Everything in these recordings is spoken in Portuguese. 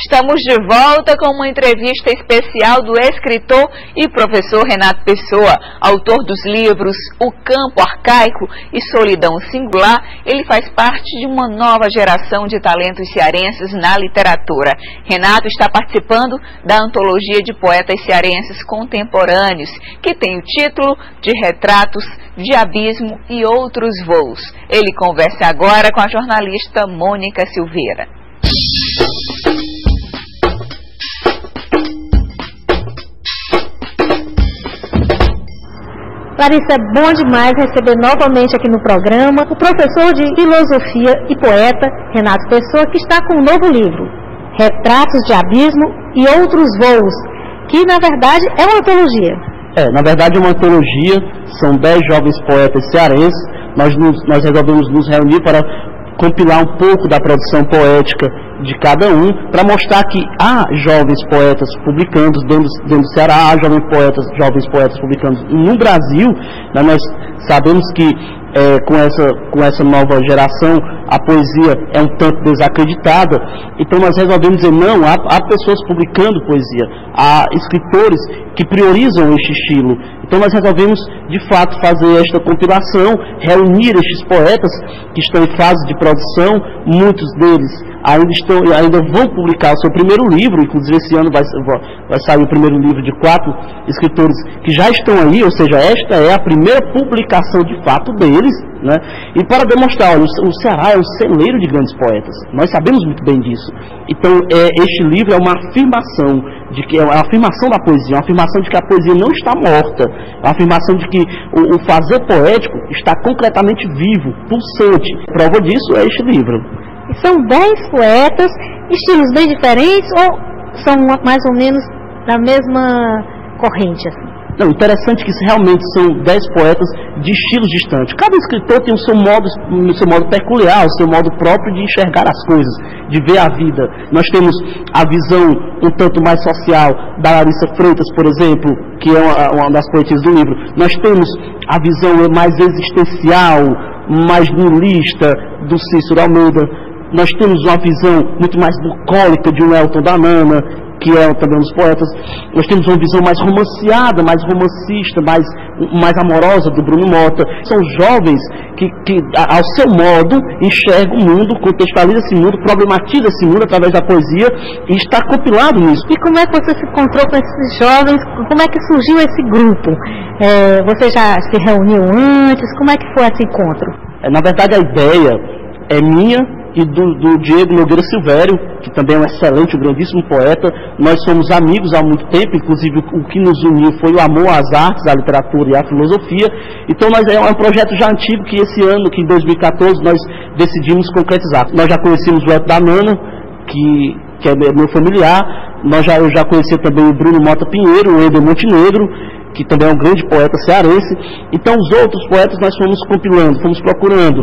Estamos de volta com uma entrevista especial do escritor e professor Renato Pessoa, autor dos livros O Campo Arcaico e Solidão Singular. Ele faz parte de uma nova geração de talentos cearenses na literatura. Renato está participando da antologia de poetas cearenses contemporâneos, que tem o título de Retratos de Abismo e Outros Voos. Ele conversa agora com a jornalista Mônica Silveira. Larissa, é bom demais receber novamente aqui no programa o professor de filosofia e poeta Renato Pessoa, que está com um novo livro, Retratos de Abismo e Outros Voos, que na verdade é uma antologia. Na verdade é uma antologia, são 10 jovens poetas cearenses. Nós resolvemos nos reunir para compilar um pouco da produção poética de cada um, para mostrar que há jovens poetas publicando dentro do Ceará, há jovens poetas publicando no Brasil. Nós sabemos que com essa nova geração a poesia é um tanto desacreditada, então nós resolvemos dizer, não, há pessoas publicando poesia, há escritores que priorizam este estilo. Então nós resolvemos de fato fazer esta compilação, reunir estes poetas que estão em fase de produção. Muitos deles ainda vão publicar o seu primeiro livro, inclusive esse ano vai sair o primeiro livro de 4 escritores que já estão aí, ou seja, esta é a primeira publicação de fato deles, né? E para demonstrar, olha, o Ceará é um celeiro de grandes poetas, nós sabemos muito bem disso. Então este livro é uma afirmação a afirmação da poesia, uma afirmação de que a poesia não está morta, uma afirmação de que o fazer poético está concretamente vivo, pulsante. Prova disso é este livro. São 10 poetas, estilos bem diferentes ou são mais ou menos da mesma corrente, assim? Não, interessante que realmente são 10 poetas de estilos distantes. Cada escritor tem o seu modo peculiar, o seu modo próprio de enxergar as coisas, de ver a vida. Nós temos a visão um tanto mais social da Larissa Freitas, por exemplo, que é uma das poetisas do livro. Nós temos a visão mais existencial, mais nihilista do Cícero Almeida. Nós temos uma visão muito mais bucólica de um Elton da Nana, que é também um dos poetas. Nós temos uma visão mais romanceada, mais romancista, mais amorosa do Bruno Mota. São jovens que ao seu modo, enxergam o mundo, contextualizam esse mundo, problematizam esse mundo através da poesia e está compilado nisso. E como é que você se encontrou com esses jovens? Como é que surgiu esse grupo? Você já se reuniu antes? Como é que foi esse encontro? Na verdade, a ideia é minha e do Diego Nogueira Silvério, que também é um excelente, um grandíssimo poeta. Nós somos amigos há muito tempo, inclusive o que nos uniu foi o amor às artes, à literatura e à filosofia. Então é um projeto já antigo que esse ano, que em 2014, nós decidimos concretizar. Nós já conhecemos o Elton da Nana, que é meu familiar. Eu já conhecia também o Bruno Mota Pinheiro, o Eder Montenegro, que também é um grande poeta cearense. Então os outros poetas nós fomos compilando, fomos procurando.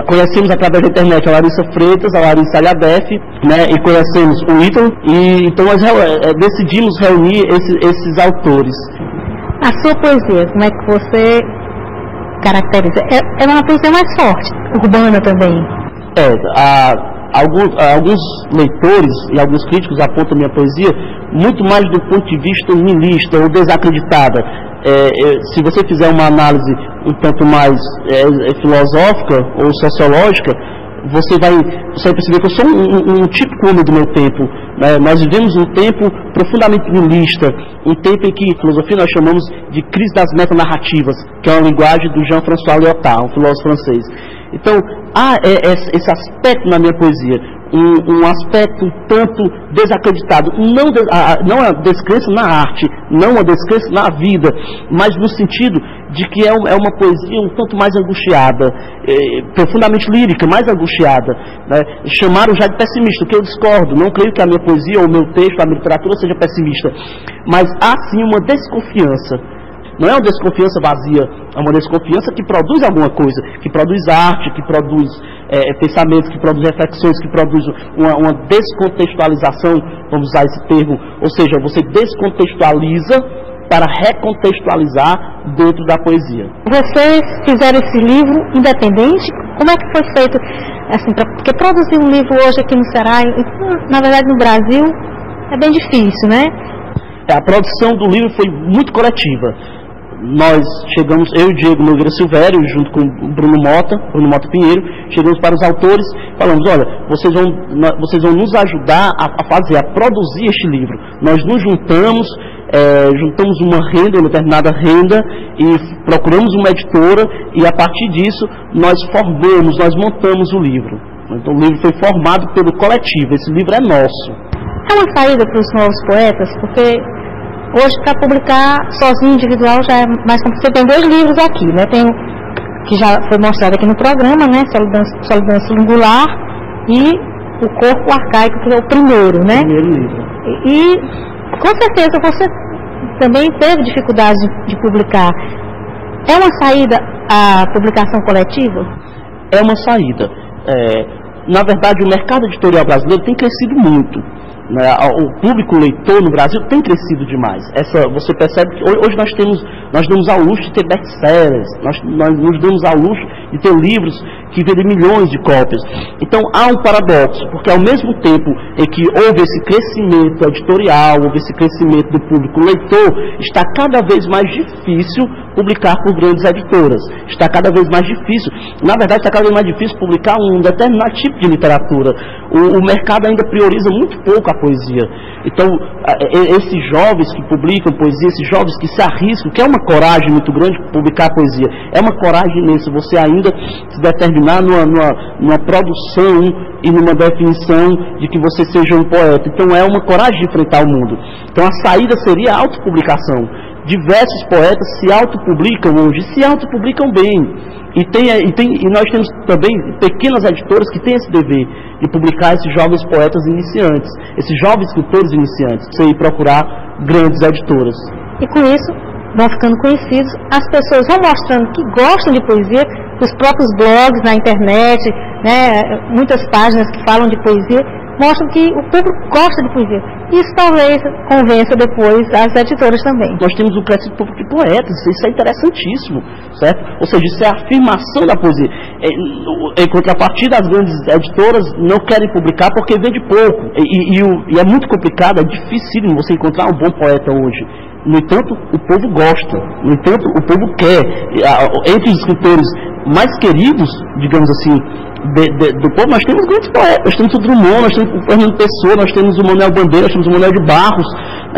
Conhecemos através da internet a Larissa Freitas, a Larissa Alhadef, né, e conhecemos o Ítalo, e então nós decidimos reunir esses autores. A sua poesia, como é que você caracteriza? É uma poesia mais forte, urbana também. Alguns leitores e alguns críticos apontam minha poesia muito mais do ponto de vista nihilista ou desacreditada. Se você fizer uma análise um tanto mais filosófica ou sociológica, você vai perceber que eu sou um típico homem do meu tempo, né? Nós vivemos um tempo profundamente nihilista, um tempo em que filosofia nós chamamos de crise das metanarrativas, que é uma linguagem do Jean-François Lyotard, um filósofo francês. Então, há esse aspecto na minha poesia, um aspecto um tanto desacreditado, não a descrença na arte, não a descrença na vida, mas no sentido de que é uma poesia um tanto mais angustiada, profundamente lírica, mais angustiada, né? Chamaram já de pessimista, o que eu discordo. Não creio que a minha poesia ou o meu texto, a minha literatura seja pessimista, mas há sim uma desconfiança. Não é uma desconfiança vazia, é uma desconfiança que produz alguma coisa, que produz arte, que produz pensamentos, que produz reflexões, que produz uma descontextualização, vamos usar esse termo, ou seja, você descontextualiza para recontextualizar dentro da poesia. Vocês fizeram esse livro independente? Como é que foi feito? Assim, porque produzir um livro hoje aqui no Ceará, na verdade no Brasil, é bem difícil, né? A produção do livro foi muito coletiva. Nós chegamos, eu e Diego Nogueira Silvério, junto com o Bruno Mota Pinheiro, chegamos para os autores e falamos, olha, vocês vão nos ajudar a produzir este livro. Nós nos juntamos uma determinada renda, e procuramos uma editora, e a partir disso nós montamos o livro. Então o livro foi formado pelo coletivo, esse livro é nosso. É uma saída para os novos poetas, porque hoje, para publicar sozinho, individual, já é mais complicado. Você tem 2 livros aqui, né? Tem que já foi mostrado aqui no programa, né? Solidão Singular e O Corpo Arcaico, que é o primeiro, né? Primeiro livro. E com certeza você também teve dificuldade de publicar. É uma saída a publicação coletiva? É uma saída. Na verdade, o mercado editorial brasileiro tem crescido muito. O público leitor no Brasil tem crescido demais. Você percebe que hoje nós damos ao luxo de ter best-sellers, nós nos damos ao luxo de ter livros que vendem milhões de cópias. Então há um paradoxo, porque ao mesmo tempo em que houve esse crescimento editorial, houve esse crescimento do público leitor, está cada vez mais difícil publicar por grandes editoras. Está cada vez mais difícil. Na verdade, está cada vez mais difícil publicar um determinado tipo de literatura. O mercado ainda prioriza muito pouco a poesia. Então, esses jovens que publicam poesia, esses jovens que se arriscam, que é uma coragem muito grande publicar poesia, é uma coragem imensa você ainda se determinar numa produção e numa definição de que você seja um poeta. Então, é uma coragem de enfrentar o mundo. Então, a saída seria a autopublicação. Diversos poetas se autopublicam hoje, se autopublicam bem. E nós temos também pequenas editoras que têm esse dever de publicar esses jovens poetas iniciantes, esses jovens escritores iniciantes, sem procurar grandes editoras. E com isso, vão ficando conhecidos, as pessoas vão mostrando que gostam de poesia, os próprios blogs na internet, né, muitas páginas que falam de poesia, mostram que o público gosta de poesia. Isso talvez convença depois as editoras também. Nós temos um crescimento público de poetas, isso é interessantíssimo, certo? Ou seja, isso é a afirmação da poesia. Em contrapartida, as grandes editoras não querem publicar porque vende pouco. E é muito complicado, é dificílimo você encontrar um bom poeta hoje. No entanto, o povo gosta, no entanto, o povo quer. Entre os escritores mais queridos, digamos assim, do povo, nós temos grandes poetas, nós temos o Drummond, nós temos o Fernando Pessoa, nós temos o Manuel Bandeira, nós temos o Manuel de Barros.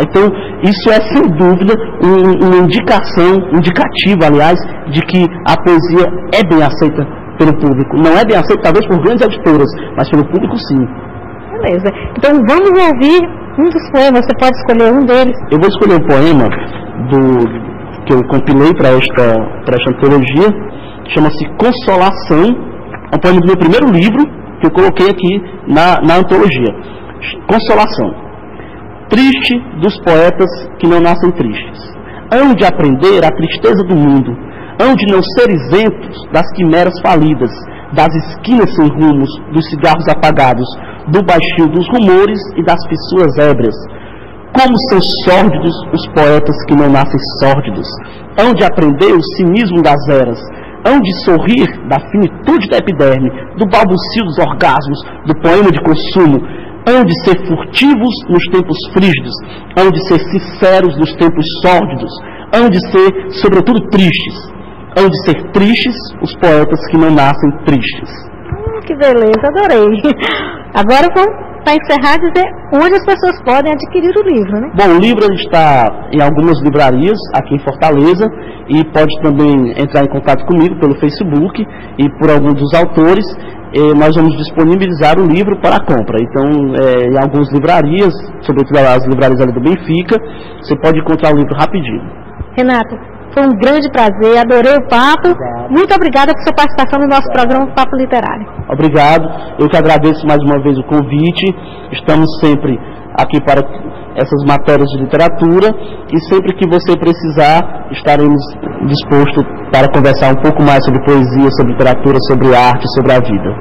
Então, isso é sem dúvida uma indicativa, aliás, de que a poesia é bem aceita pelo público. Não é bem aceita, talvez, por grandes editoras, mas pelo público, sim. Beleza. Então, vamos ouvir um dos poemas, você pode escolher um deles. Eu vou escolher um poema que eu compilei para esta antologia, chama-se Consolação. É um poema do meu primeiro livro, que eu coloquei aqui na antologia. Consolação. Triste dos poetas que não nascem tristes. Hão de aprender a tristeza do mundo. Hão de não ser isentos das quimeras falidas, das esquinas sem rumos, dos cigarros apagados, do baixio dos rumores e das fissuras ébrias. Como são sórdidos os poetas que não nascem sórdidos. Hão de aprender o cinismo das eras. Hão de sorrir da finitude da epiderme, do balbucio dos orgasmos, do poema de consumo. Hão de ser furtivos nos tempos frígidos. Hão de ser sinceros nos tempos sórdidos. Hão de ser, sobretudo, tristes. Hão de ser tristes os poetas que não nascem tristes. Que beleza, adorei. Agora vamos, para encerrar, dizer onde as pessoas podem adquirir o livro, né? Bom, o livro está em algumas livrarias aqui em Fortaleza e pode também entrar em contato comigo pelo Facebook e por alguns dos autores. Nós vamos disponibilizar o livro para a compra. Então, em algumas livrarias, sobretudo as livrarias ali do Benfica, você pode encontrar o livro rapidinho. Renato, foi um grande prazer, adorei o papo. Obrigado. Muito obrigada por sua participação no nosso programa Papo Literário. Obrigado, eu que agradeço mais uma vez o convite. Estamos sempre aqui para essas matérias de literatura e sempre que você precisar, estaremos dispostos para conversar um pouco mais sobre poesia, sobre literatura, sobre arte, sobre a vida.